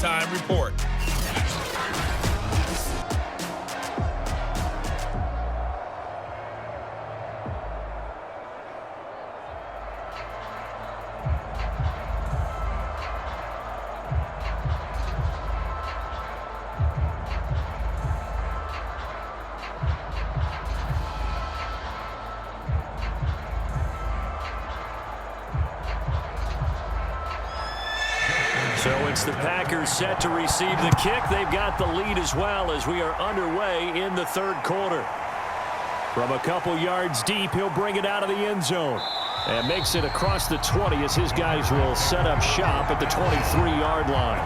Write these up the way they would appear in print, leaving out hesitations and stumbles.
halftime report. So it's the Packers set to receive the kick. They've got the lead as well as we are underway in the third quarter. From a couple yards deep, he'll bring it out of the end zone. And makes it across the 20 as his guys will set up shop at the 23-yard line.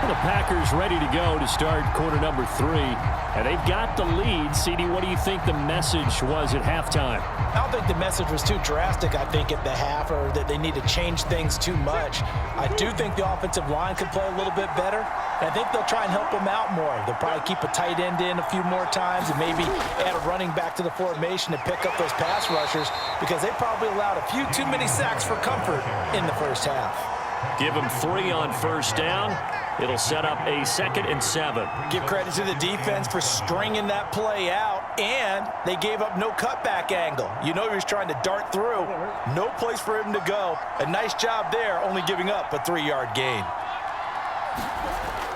The Packers ready to go to start quarter number 3. And they've got the lead. CD, what do you think the message was at halftime? I don't think the message was too drastic, I think, at the half, or that they need to change things too much. I do think the offensive line could play a little bit better. And I think they'll try and help them out more. They'll probably keep a tight end in a few more times and maybe add a running back to the formation to pick up those pass rushers, because they probably allowed a few too many sacks for comfort in the first half. Give them 3 on first down. It'll set up a 2nd and 7. Give credit to the defense for stringing that play out, and they gave up no cutback angle. You know he was trying to dart through. No place for him to go. A nice job there, only giving up a 3-yard gain.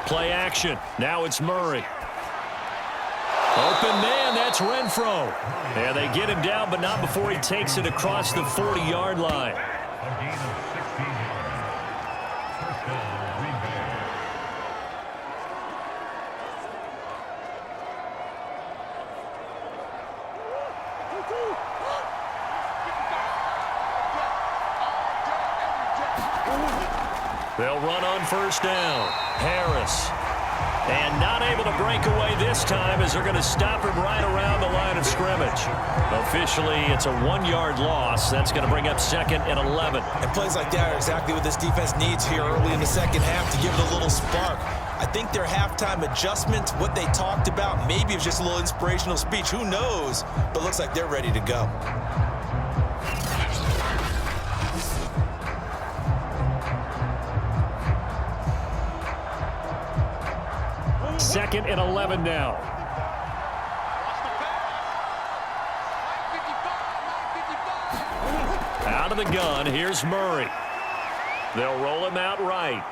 Play action. Now it's Murray. Open man, that's Renfro. And they get him down, but not before he takes it across the 40-yard line. They'll run on first down. Harris. And not able to break away this time as they're going to stop him right around the line of scrimmage. Officially, it's a 1-yard loss. That's going to bring up 2nd and 11. And plays like that are exactly what this defense needs here early in the second half to give it a little spark. I think their halftime adjustment, what they talked about, maybe it was just a little inspirational speech. Who knows? But looks like they're ready to go. Second and 11 now. Out of the gun, here's Murray. They'll roll him out right.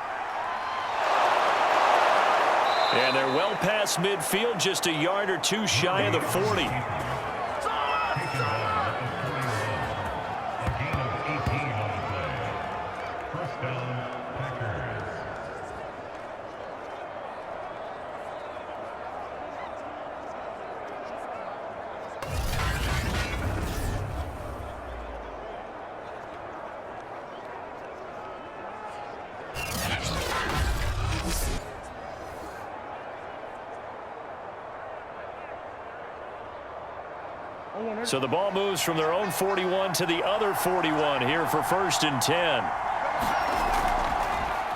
And they're well past midfield, just a yard or two shy of the 40. So the ball moves from their own 41 to the other 41 here for 1st and 10.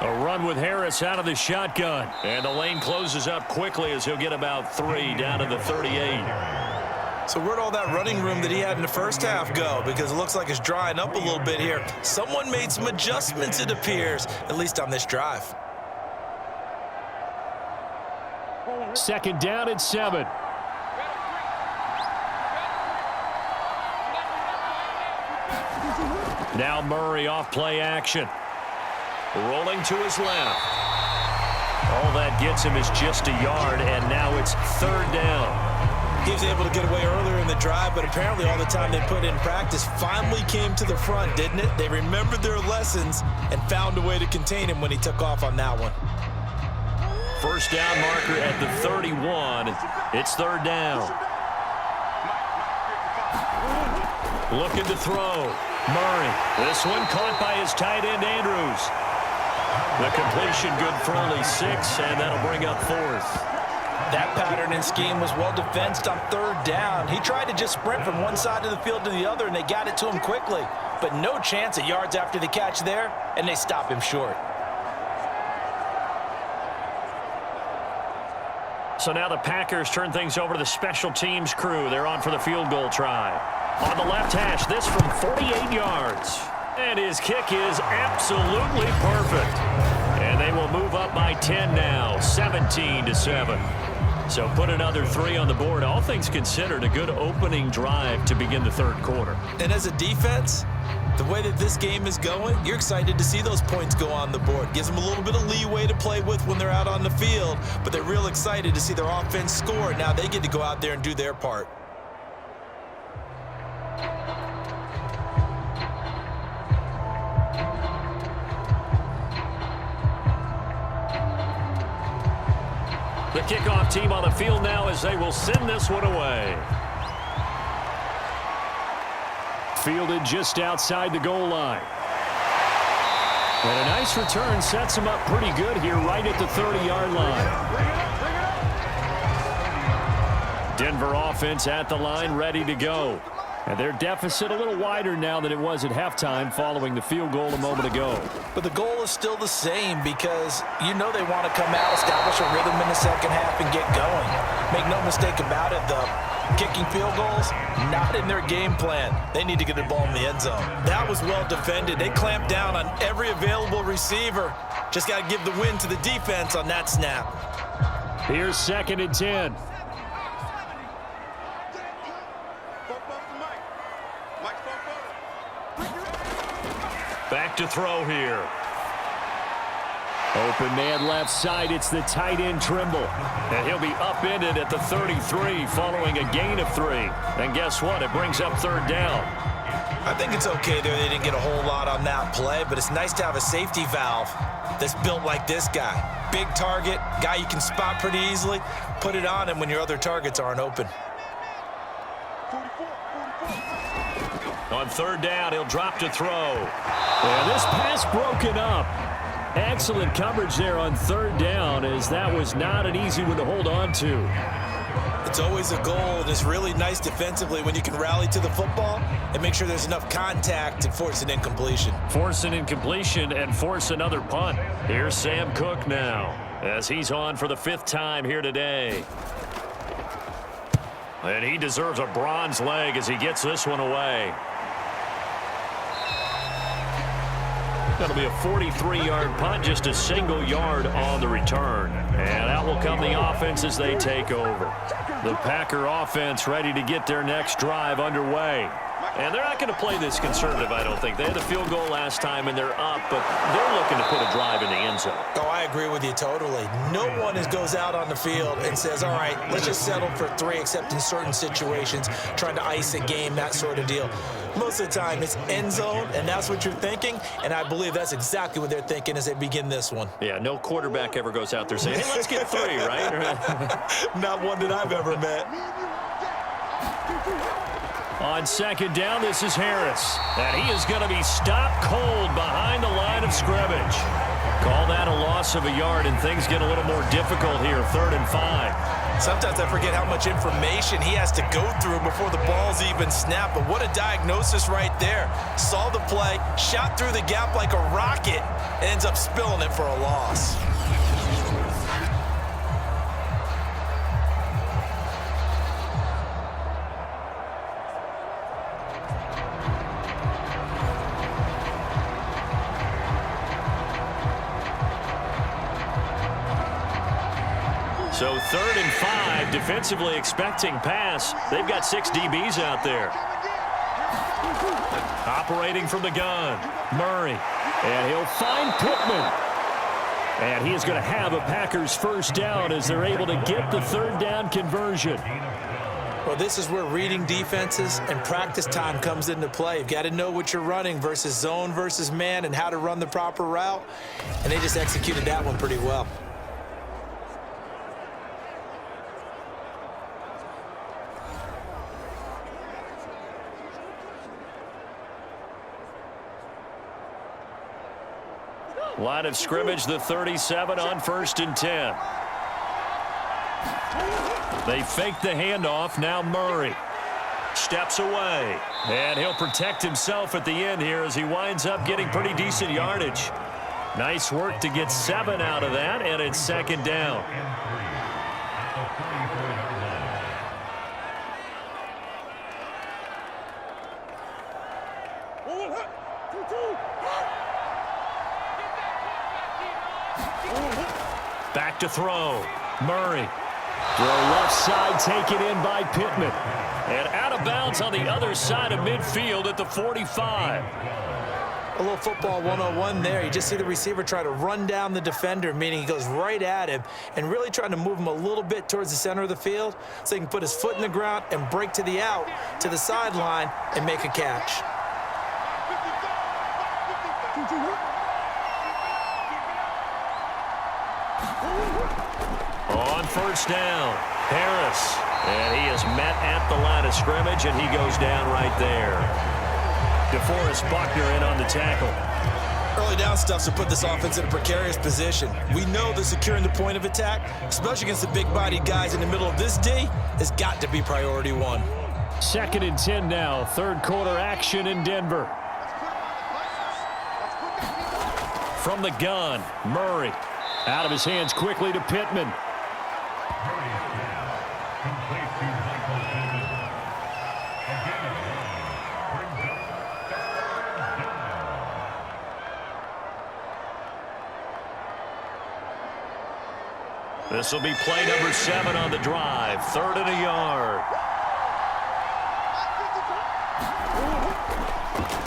A run with Harris out of the shotgun. And the lane closes up quickly as he'll get about 3 down to the 38. So where'd all that running room that he had in the first half go? Because it looks like it's drying up a little bit here. Someone made some adjustments, it appears, at least on this drive. 2nd down at 7. Now Murray off play action. Rolling to his left. All that gets him is just a yard, and now it's 3rd down. He was able to get away earlier in the drive, but apparently all the time they put in practice finally came to the front, didn't it? They remembered their lessons and found a way to contain him when he took off on that one. First down marker at the 31. It's 3rd down. Looking to throw. Murray. This one caught by his tight end, Andrews. The completion good for only 6, and that'll bring up 4th. That pattern and scheme was well defensed on 3rd down. He tried to just sprint from one side of the field to the other, and they got it to him quickly. But no chance at yards after the catch there, and they stop him short. So now the Packers turn things over to the special teams crew. They're on for the field goal try. On the left hash, this from 48 yards. And his kick is absolutely perfect. And they will move up by 10 now, 17-7. So put another 3 on the board. All things considered, a good opening drive to begin the third quarter. And as a defense, the way that this game is going, you're excited to see those points go on the board. Gives them a little bit of leeway to play with when they're out on the field, but they're real excited to see their offense score. Now they get to go out there and do their part. The kickoff team on the field now as they will send this one away. Fielded just outside the goal line. And a nice return sets him up pretty good here right at the 30-yard line. Denver offense at the line, ready to go. And their deficit a little wider now than it was at halftime following the field goal a moment ago. But the goal is still the same because you know they want to come out, establish a rhythm in the second half, and get going. Make no mistake about it, the kicking field goals, not in their game plan. They need to get the ball in the end zone. That was well defended. They clamped down on every available receiver. Just got to give the win to the defense on that snap. Here's 2nd and 10. Back to throw here. Open man left side. It's the tight end Trimble. And he'll be upended at the 33 following a gain of 3. And guess what? It brings up 3rd down. I think it's okay there. They didn't get a whole lot on that play, but it's nice to have a safety valve that's built like this guy. Big target, guy you can spot pretty easily. Put it on him when your other targets aren't open. On 3rd down, he'll drop to throw. And this pass broken up. Excellent coverage there on 3rd down, as that was not an easy one to hold on to. It's always a goal, and it's really nice defensively when you can rally to the football and make sure there's enough contact to force an incompletion. Force an incompletion and force another punt. Here's Sam Cook now, as he's on for the 5th time here today. And he deserves a bronze leg as he gets this one away. That'll be a 43-yard punt, just a single yard on the return. And out will come the offense as they take over. The Packer offense ready to get their next drive underway. And they're not going to play this conservative, I don't think. They had a field goal last time, and they're up, but they're looking to put a drive in the end zone. Oh, I agree with you totally. No one goes out on the field and says, all right, let's just settle for 3, except in certain situations, trying to ice a game, that sort of deal. Most of the time, it's end zone, and that's what you're thinking, and I believe that's exactly what they're thinking as they begin this one. Yeah, no quarterback ever goes out there saying, hey, let's get 3, right? Not one that I've ever met. On 2nd down, this is Harris. And he is going to be stopped cold behind the line of scrimmage. Call that a loss of a yard, and things get a little more difficult here, 3rd and 5. Sometimes I forget how much information he has to go through before the ball's even snapped. But what a diagnosis right there. Saw the play, shot through the gap like a rocket, and ends up spilling it for a loss. So 3rd and 5, defensively expecting pass. They've got 6 DBs out there. Operating from the gun, Murray. And he'll find Pittman. And he is going to have a Packers 1st down as they're able to get the 3rd down conversion. Well, this is where reading defenses and practice time comes into play. You've got to know what you're running versus zone versus man and how to run the proper route. And they just executed that one pretty well. Line of scrimmage, the 37 on 1st and 10. They fake the handoff. Now Murray steps away. And he'll protect himself at the end here as he winds up getting pretty decent yardage. Nice work to get 7 out of that, and it's 2nd down. Back to throw. Murray. Throw left side taken in by Pittman. And out of bounds on the other side of midfield at the 45. A little football 101 there. You just see the receiver try to run down the defender, meaning he goes right at him and really trying to move him a little bit towards the center of the field so he can put his foot in the ground and break to the out, to the sideline, and make a catch. On first down, Harris. And he is met at the line of scrimmage, and he goes down right there. DeForest Buckner in on the tackle. Early down stuff to put this offense in a precarious position. We know that securing the point of attack, especially against the big-bodied guys in the middle of this D, has got to be priority one. 2nd and 10 now. Third quarter action in Denver. From the gun, Murray. Out of his hands quickly to Pittman. This will be play number 7 on the drive. 3rd and a yard.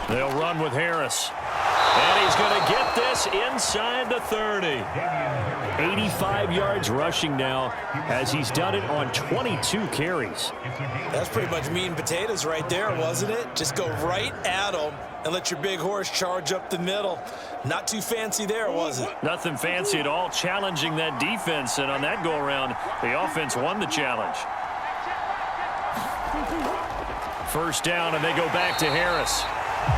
They'll run with Harris. And he's going to get this inside the 30. 85 yards rushing now as he's done it on 22 carries. That's pretty much meat and potatoes right there, wasn't it? Just go right at him and let your big horse charge up the middle. Not too fancy there, was it? Nothing fancy at all, challenging that defense. And on that go-around, the offense won the challenge. First down, and they go back to Harris.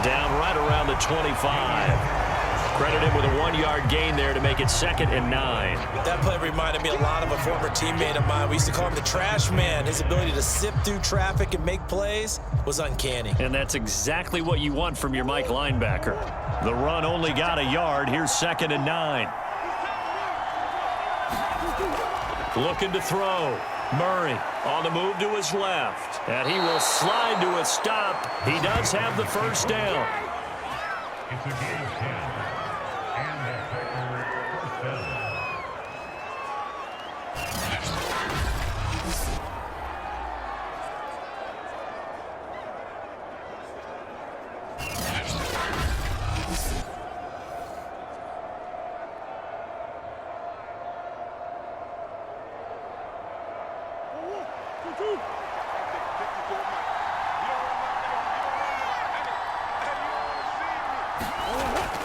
Down right around the 25. Credit him with a 1-yard gain there to make it 2nd and 9. That play reminded me a lot of a former teammate of mine. We used to call him the trash man. His ability to sift through traffic and make plays was uncanny. And that's exactly what you want from your Mike linebacker. The run only got a yard. Here's 2nd and 9. Looking to throw. Murray on the move to his left. And he will slide to a stop. He does have the first down. It's a game 10. And that first down.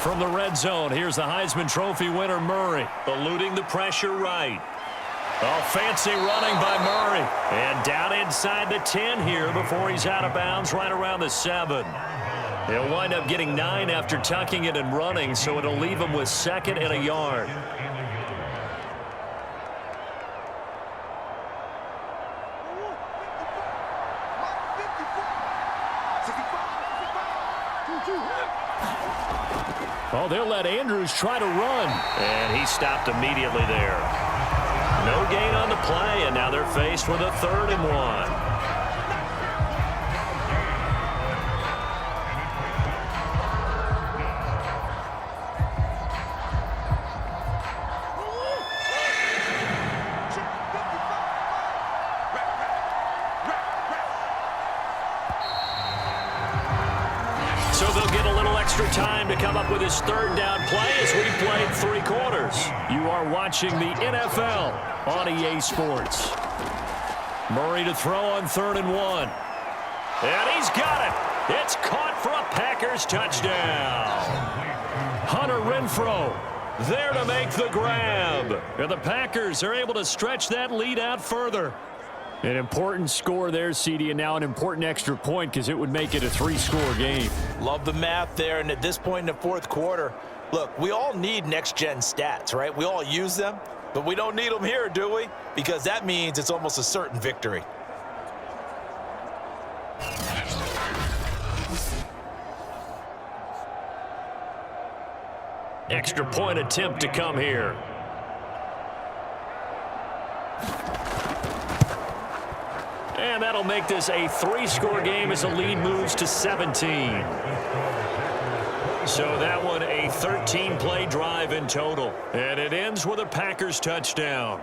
From the red zone, here's the Heisman Trophy winner, Murray, eluding the pressure right. Oh, fancy running by Murray. And down inside the 10 here before he's out of bounds right around the 7. He'll wind up getting 9 after tucking it and running, so it'll leave him with 2nd and a yard. Oh, they'll let Andrews try to run. And he stopped immediately there. No gain on the play, and now they're faced with a 3rd and 1. So they'll get a little extra time to come up with his 3rd down play as we played 3 quarters. You are watching the NFL on EA Sports. Murray to throw on 3rd and 1. And he's got it. It's caught for a Packers touchdown. Hunter Renfrow there to make the grab. And the Packers are able to stretch that lead out further. An important score there, CD, and now an important extra point because it would make it a 3-score game. Love the math there, and at this point in the 4th quarter, look, we all need next-gen stats, right? We all use them, but we don't need them here, do we? Because that means it's almost a certain victory. Extra point attempt to come here. And that'll make this a 3-score game as the lead moves to 17. So that one a 13-play drive in total. And it ends with a Packers touchdown.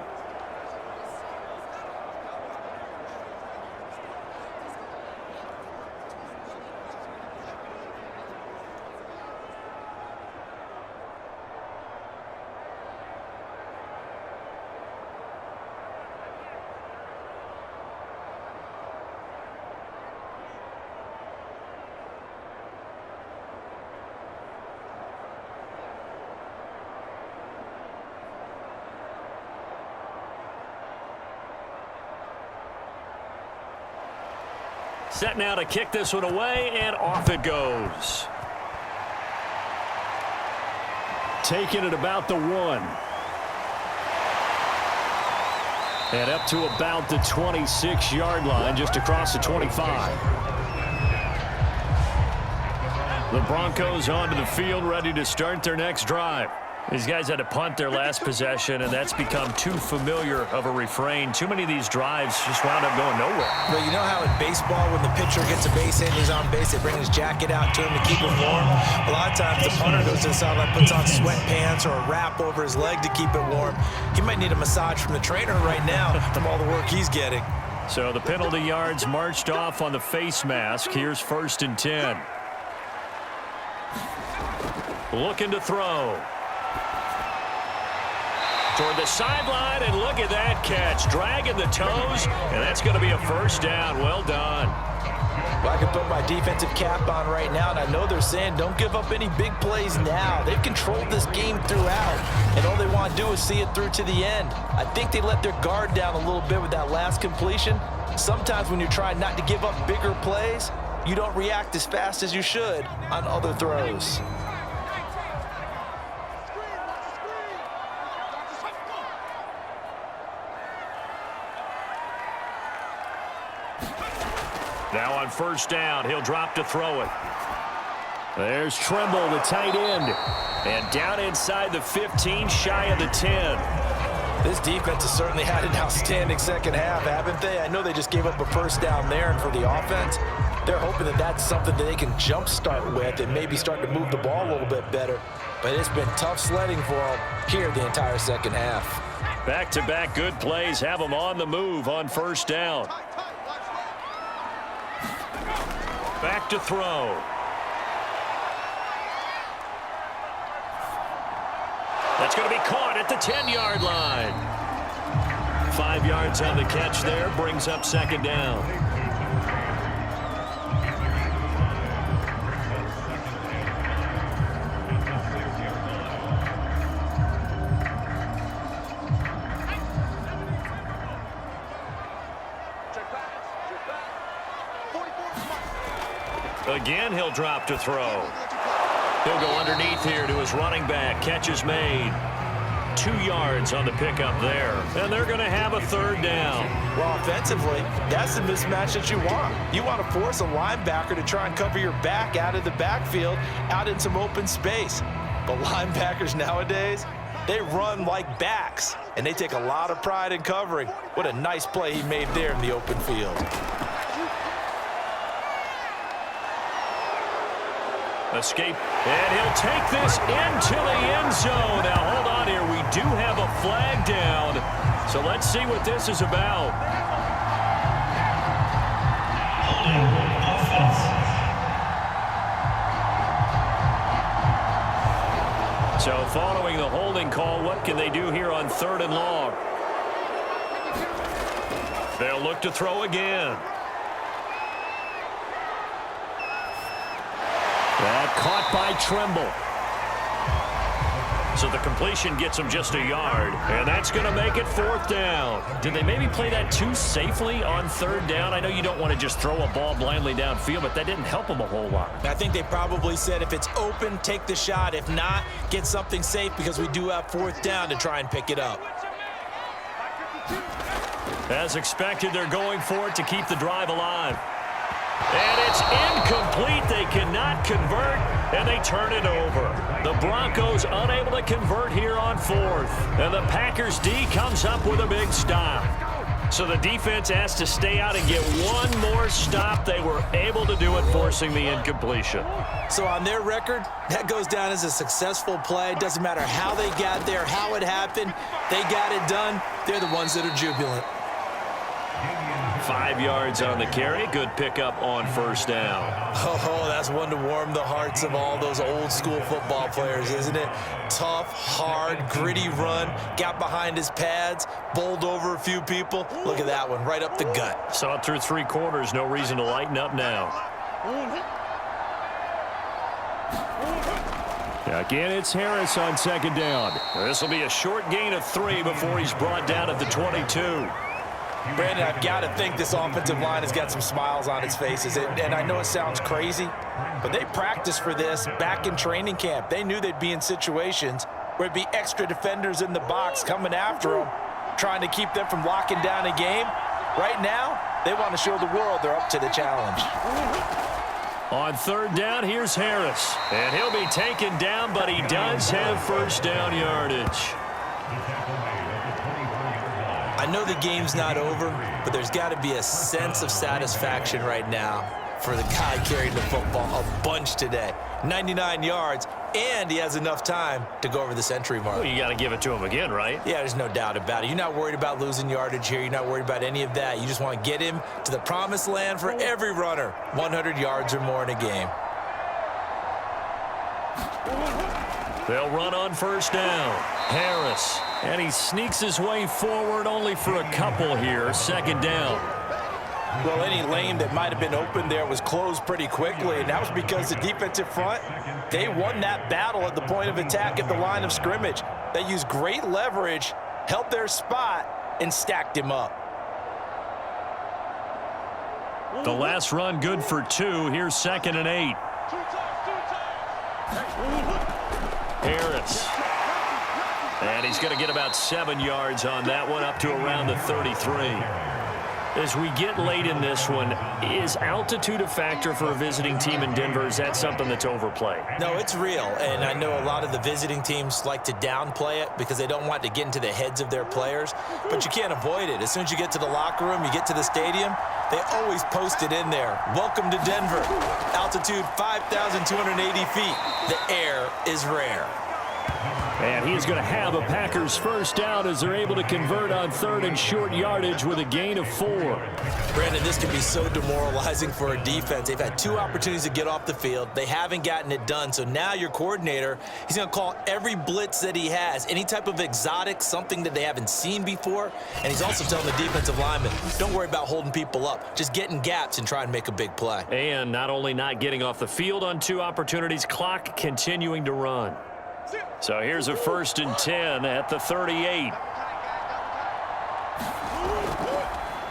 Set now to kick this one away, and off it goes. Taking it about the 1. And up to about the 26-yard line, just across the 25. The Broncos onto the field, ready to start their next drive. These guys had to punt their last possession, and that's become too familiar of a refrain. Too many of these drives just wound up going nowhere. Well, you know how in baseball, when the pitcher gets a base hit and he's on base, they bring his jacket out to him to keep him warm. A lot of times the punter goes to the sideline, puts on sweatpants or a wrap over his leg to keep it warm. He might need a massage from the trainer right now from all the work he's getting. So the penalty yards marched off on the face mask. Here's 1st and 10. Looking to throw. Toward the sideline, and look at that catch. Dragging the toes, and that's going to be a first down. Well done. Well, I can put my defensive cap on right now, and I know they're saying don't give up any big plays now. They've controlled this game throughout, and all they want to do is see it through to the end. I think they let their guard down a little bit with that last completion. Sometimes when you're trying not to give up bigger plays, you don't react as fast as you should on other throws. Now on 1st down, he'll drop to throw it. There's Trimble, the tight end. And down inside the 15, shy of the 10. This defense has certainly had an outstanding second half, haven't they? I know they just gave up a first down there, and for the offense, they're hoping that that's something that they can jumpstart with and maybe start to move the ball a little bit better. But it's been tough sledding for them here the entire second half. Back-to-back good plays have them on the move on 1st down. Back to throw. That's going to be caught at the 10-yard line. 5 yards on the catch there, brings up 2nd down. Again, he'll drop to throw. He'll go underneath here to his running back. Catch is made. 2 yards on the pickup there. And they're going to have a 3rd down. Well, offensively, that's the mismatch that you want. You want to force a linebacker to try and cover your back out of the backfield, out in some open space. But linebackers nowadays, they run like backs, and they take a lot of pride in covering. What a nice play he made there in the open field. Escape, and he'll take this into the end zone. Now, hold on here. We do have a flag down, so let's see what this is about. So, following the holding call, what can they do here on 3rd and long? They'll look to throw again. That caught by Trimble. So the completion gets him just a yard, and that's going to make it 4th down. Did they maybe play that too safely on 3rd down? I know you don't want to just throw a ball blindly downfield, but that didn't help them a whole lot. I think they probably said if it's open, take the shot. If not, get something safe because we do have 4th down to try and pick it up. As expected, they're going for it to keep the drive alive. And it's incomplete. They cannot convert, and they turn it over. The Broncos unable to convert here on 4th. And the Packers D comes up with a big stop. So the defense has to stay out and get one more stop. They were able to do it, forcing the incompletion. So on their record, that goes down as a successful play. Doesn't matter how they got there, how it happened. They got it done. They're the ones that are jubilant. 5 yards on the carry. Good pickup on first down. Oh, that's one to warm the hearts of all those old school football players, isn't it? Tough, hard, gritty run. Got behind his pads, bowled over a few people. Look at that one, right up the gut. Saw it through 3 quarters. No reason to lighten up now. Again, it's Harris on second down. This will be a short gain of 3 before he's brought down at the 22. Brandon, I've got to think this offensive line has got some smiles on its faces. And I know it sounds crazy, but they practiced for this back in training camp. They knew they'd be in situations where it'd be extra defenders in the box coming after them, trying to keep them from locking down a game. Right now, they want to show the world they're up to the challenge. On third down, here's Harris. And he'll be taken down, but he does have first down yardage. I know the game's not over, but there's got to be a sense of satisfaction right now for the guy carrying the football a bunch today. 99 yards, and he has enough time to go over the century mark. Well, you got to give it to him again, right? Yeah, there's no doubt about it. You're not worried about losing yardage here. You're not worried about any of that. You just want to get him to the promised land for every runner. 100 yards or more in a game. They'll run on first down. Harris. And he sneaks his way forward only for a couple here. Second down. Well, any lane that might have been open there was closed pretty quickly, and that was because the defensive front, they won that battle at the point of attack at the line of scrimmage. They used great leverage, held their spot, and stacked him up. The last run good for 2. Here's 2nd and 8. Harris. And he's going to get about 7 yards on that one, up to around the 33. As we get late in this one, is altitude a factor for a visiting team in Denver? Is that something that's overplayed? No, it's real, and I know a lot of the visiting teams like to downplay it because they don't want to get into the heads of their players, but you can't avoid it. As soon as you get to the locker room, you get to the stadium, they always post it in there. Welcome to Denver. Altitude 5,280 feet. The air is rare. And he's going to have a Packers first down as they're able to convert on 3rd and short yardage with a gain of 4. Brandon, this can be so demoralizing for a defense. They've had 2 opportunities to get off the field. They haven't gotten it done. So now your coordinator, he's going to call every blitz that he has, any type of exotic, something that they haven't seen before. And he's also telling the defensive linemen, don't worry about holding people up. Just get in gaps and try and make a big play. And not only not getting off the field on 2 opportunities, clock continuing to run. So here's a 1st and 10 at the 38.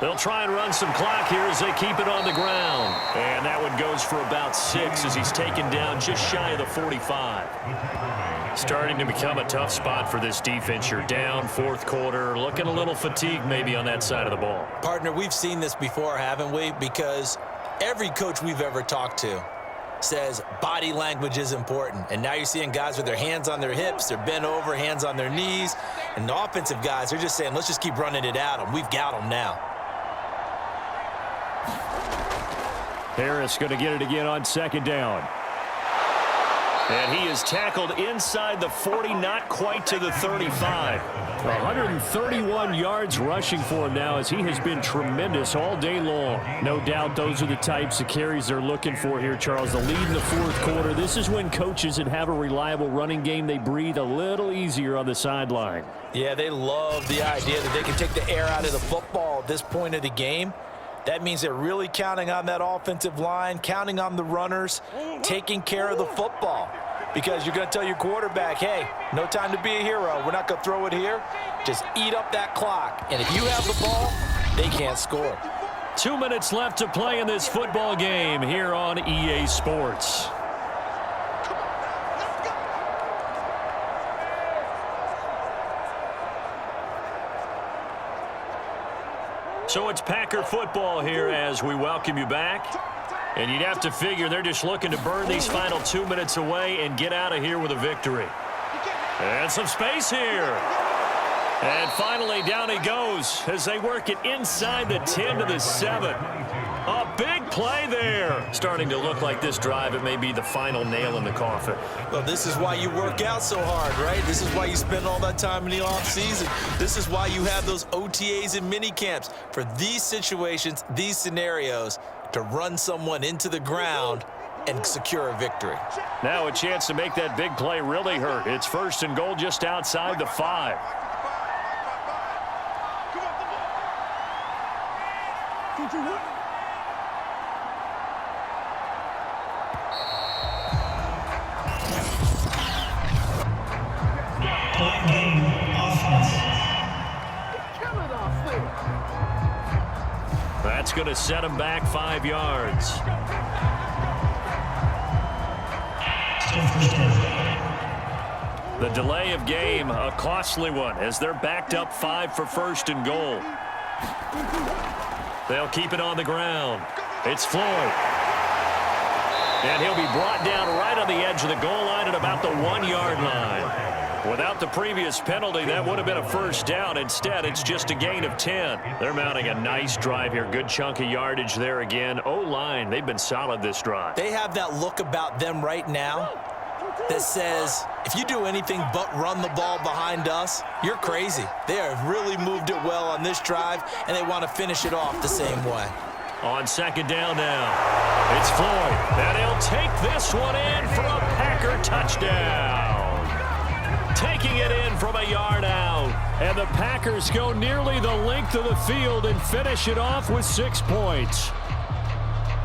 They'll try and run some clock here as they keep it on the ground. And that one goes for about 6 as he's taken down just shy of the 45. Starting to become a tough spot for this defense. You're down 4th quarter, looking a little fatigued maybe on that side of the ball. Partner, we've seen this before, haven't we? Because every coach we've ever talked to says body language is important. And now you're seeing guys with their hands on their hips, they're bent over, hands on their knees. And the offensive guys, they're just saying, let's just keep running it at them. We've got them now. Harris going to get it again on 2nd down. And he is tackled inside the 40, not quite to the 35. 131 yards rushing for him now as he has been tremendous all day long. No doubt those are the types of carries they're looking for here, Charles. The lead in the 4th quarter. This is when coaches that have a reliable running game, they breathe a little easier on the sideline. Yeah, they love the idea that they can take the air out of the football at this point of the game. That means they're really counting on that offensive line, counting on the runners, taking care of the football. Because you're going to tell your quarterback, hey, no time to be a hero. We're not going to throw it here. Just eat up that clock. And if you have the ball, they can't score. 2 minutes left to play in this football game here on EA Sports. So it's Packer football here as we welcome you back. And you'd have to figure they're just looking to burn these final 2 minutes away and get out of here with a victory. And some space here. And finally, down he goes as they work it inside the 10 to the 7. A big play there. Starting to look like this drive, it may be the final nail in the coffin. Well, this is why you work out so hard, right? This is why you spend all that time in the offseason. This is why you have those OTAs and mini camps for these situations, these scenarios, to run someone into the ground and secure a victory. Now a chance to make that big play really hurt. It's 1st and goal just outside the 5. That's going to set him back 5 yards. The delay of game, a costly one, as they're backed up 5 for 1st and goal. They'll keep it on the ground. It's Floyd. And he'll be brought down right on the edge of the goal line at about the 1-yard line. Without the previous penalty, that would have been a 1st down. Instead, it's just a gain of 10. They're mounting a nice drive here. Good chunk of yardage there again. O-line, they've been solid this drive. They have that look about them right now that says, if you do anything but run the ball behind us, you're crazy. They have really moved it well on this drive, and they want to finish it off the same way. On 2nd down now, it's Floyd. And he'll take this one in for a Packer touchdown. Taking it in from a yard out. And the Packers go nearly the length of the field and finish it off with 6 points.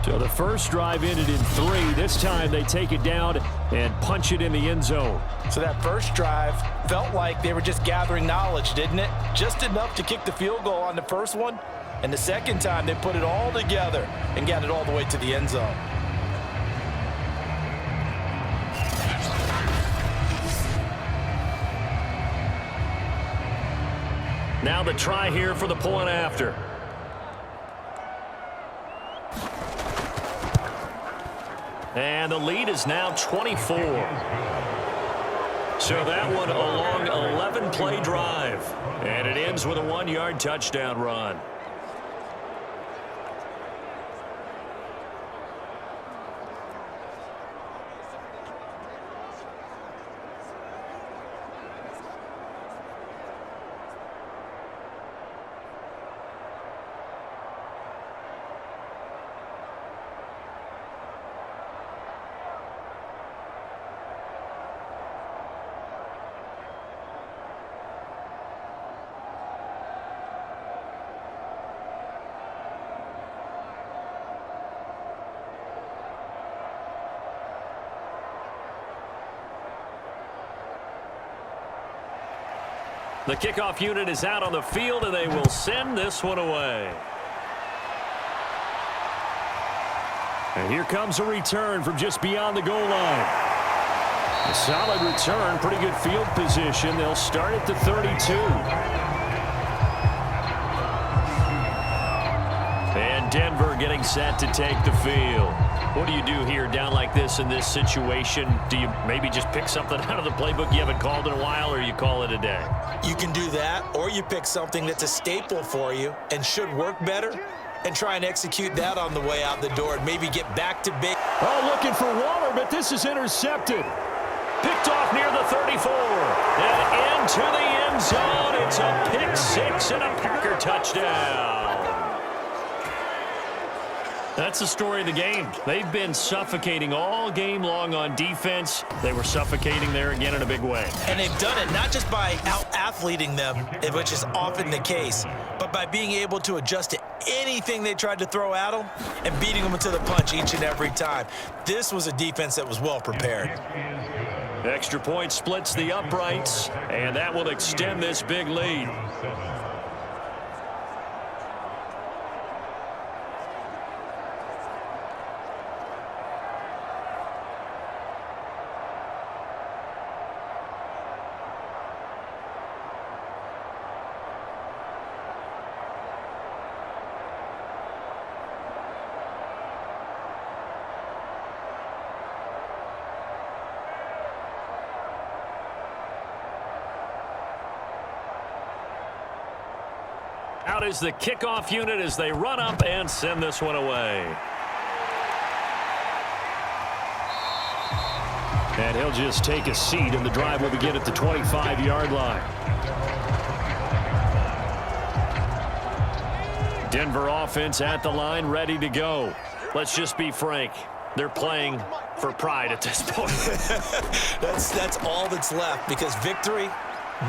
So the first drive ended in 3. This time they take it down and punch it in the end zone. So that first drive felt like they were just gathering knowledge, didn't it? Just enough to kick the field goal on the first one. And the second time they put it all together and got it all the way to the end zone. Now the try here for the point after. And the lead is now 24. So that one a long 11-play drive. And it ends with a 1-yard touchdown run. The kickoff unit is out on the field, and they will send this one away. And here comes a return from just beyond the goal line. A solid return, pretty good field position. They'll start at the 32. And Denver getting set to take the field. What do you do here down like this in this situation? Do you maybe just pick something out of the playbook you haven't called in a while, or you call it a day? You can do that, or you pick something that's a staple for you and should work better and try and execute that on the way out the door and maybe get back to base. Oh, looking for Waller, but this is intercepted. Picked off near the 34. And into the end zone. It's a pick 6 and a Packer touchdown. That's the story of the game. They've been suffocating all game long on defense. They were suffocating there again in a big way. And they've done it not just by out-athleting them, which is often the case, but by being able to adjust to anything they tried to throw at them and beating them to the punch each and every time. This was a defense that was well prepared. Extra point splits the uprights, and that will extend this big lead. Out is the kickoff unit as they run up and send this one away. And he'll just take a seat, and the drive will begin at the 25-yard line. Denver offense at the line, ready to go. Let's just be frank. They're playing for pride at this point. That's all that's left, because victory,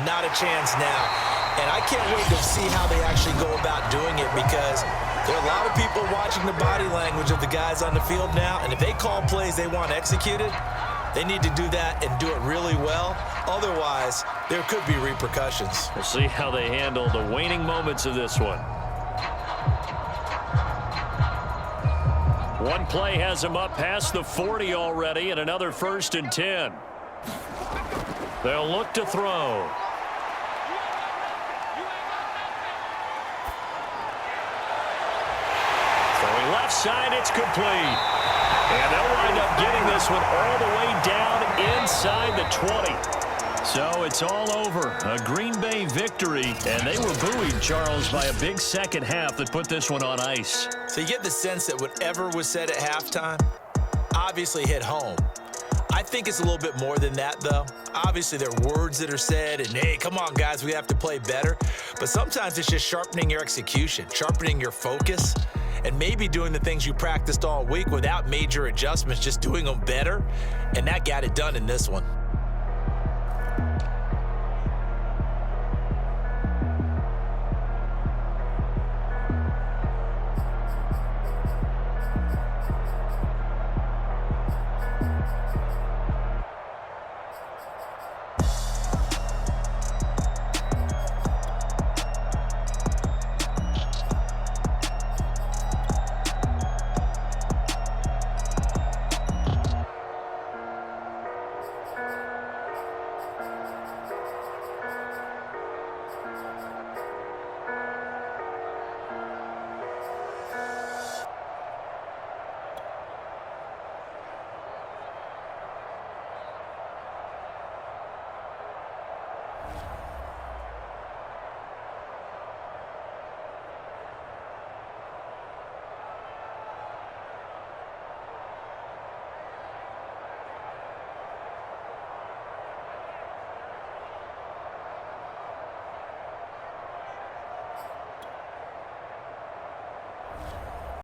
not a chance now. And I can't wait to see how they actually go about doing it, because there are a lot of people watching the body language of the guys on the field now, and if they call plays they want executed, they need to do that and do it really well. Otherwise, there could be repercussions. We'll see how they handle the waning moments of this one. One play has him up past the 40 already, and another 1st and 10. They'll look to throw. Throwing left side, it's complete. And they'll wind up getting this one all the way down inside the 20. So it's all over. A Green Bay victory, and they were buoyed, Charles, by a big second half that put this one on ice. So you get the sense that whatever was said at halftime obviously hit home. I think it's a little bit more than that, though. Obviously, there are words that are said, and, hey, come on, guys, we have to play better. But sometimes it's just sharpening your execution, sharpening your focus, and maybe doing the things you practiced all week without major adjustments, just doing them better. And that got it done in this one.